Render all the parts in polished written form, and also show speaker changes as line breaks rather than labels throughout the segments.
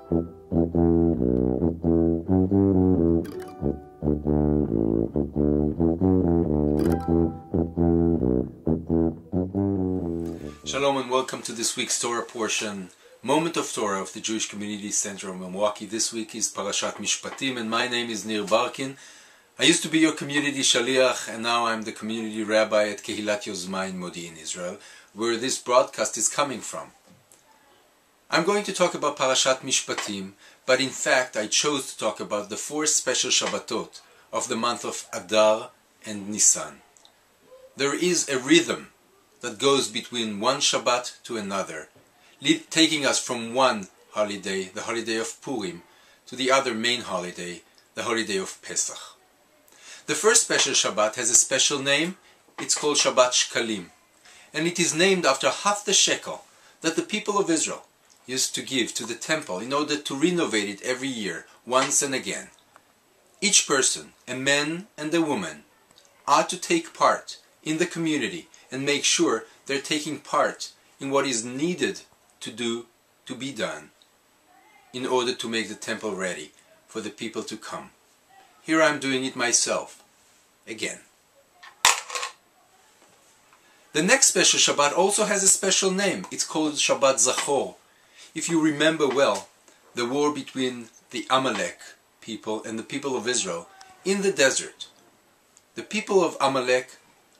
Shalom and welcome to this week's Torah portion, Moment of Torah of the Jewish Community Center of Milwaukee. This week is Parashat Mishpatim and my name is Nir Barkin. I used to be your community Shaliach and now I'm the community rabbi at Kehilat YOZMA in Modi'in, Israel, where this broadcast is coming from. I'm going to talk about Parashat Mishpatim, but in fact I chose to talk about the 4 special Shabbatot of the month of Adar and Nisan. There is a rhythm that goes between one Shabbat to another, taking us from one holiday, the holiday of Purim, to the other main holiday, the holiday of Pesach. The first special Shabbat has a special name. It's called Shabbat Shkalim, and it is named after half the shekel that the people of Israel used to give to the temple in order to renovate it every year, once and again. Each person, a man and a woman, ought to take part in the community and make sure they're taking part in what is needed to be done in order to make the temple ready for the people to come. Here I'm doing it myself, again. The next special Shabbat also has a special name. It's called Shabbat Zachor. If you remember well, the war between the Amalek people and the people of Israel in the desert. The people of Amalek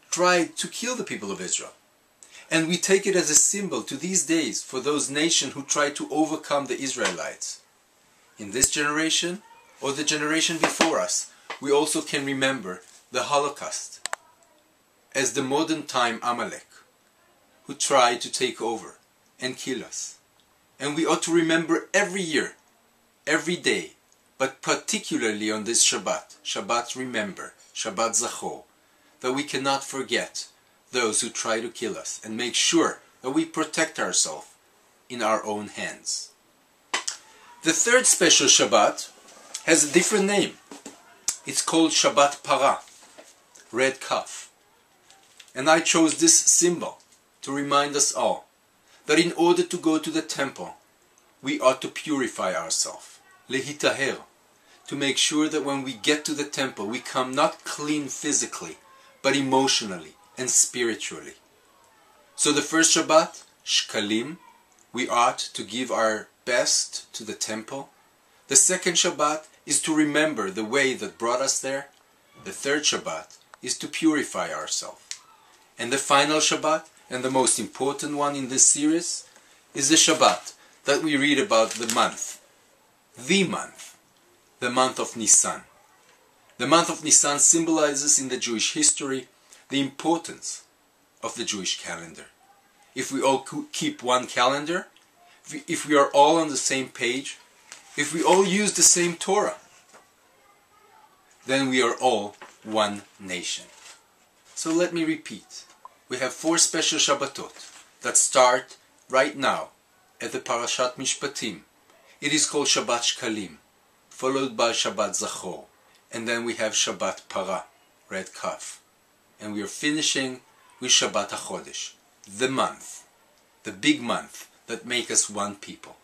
tried to kill the people of Israel. And we take it as a symbol to these days for those nations who tried to overcome the Israelites. In this generation, or the generation before us, we also can remember the Holocaust as the modern time Amalek, who tried to take over and kill us. And we ought to remember every year, every day, but particularly on this Shabbat, Shabbat remember, Shabbat Zachor, that we cannot forget those who try to kill us and make sure that we protect ourselves in our own hands. The third special Shabbat has a different name. It's called Shabbat Para, red calf. And I chose this symbol to remind us all that in order to go to the temple, we ought to purify ourselves, lehitaher, to make sure that when we get to the temple, we come not clean physically, but emotionally and spiritually. So the first Shabbat, Shkalim, we ought to give our best to the temple. The second Shabbat is to remember the way that brought us there. The third Shabbat is to purify ourselves. And the final Shabbat, and the most important one in this series, is the Shabbat that we read about the month of Nisan. The month of Nisan symbolizes in the Jewish history the importance of the Jewish calendar. If we all keep one calendar, if we are all on the same page, if we all use the same Torah, then we are all one nation. So let me repeat. We have 4 special Shabbatot that start right now at the Parashat Mishpatim. It is called Shabbat Shkalim, followed by Shabbat Zachor, and then we have Shabbat Para, red calf. And we are finishing with Shabbat HaChodesh, the month, the big month that makes us one people.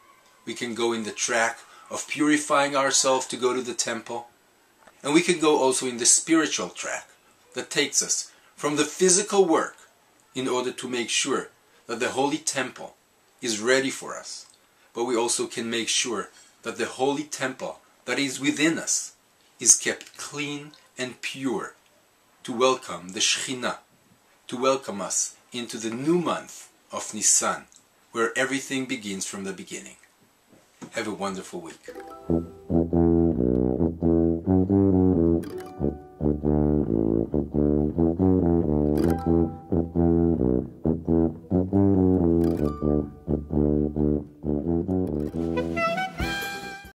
We can go in the track of purifying ourselves to go to the temple, and we can go also in the spiritual track that takes us from the physical work in order to make sure that the holy temple is ready for us. But we also can make sure that the holy temple that is within us is kept clean and pure to welcome the Shekhinah, to welcome us into the new month of Nisan, where everything begins from the beginning. Have a wonderful week.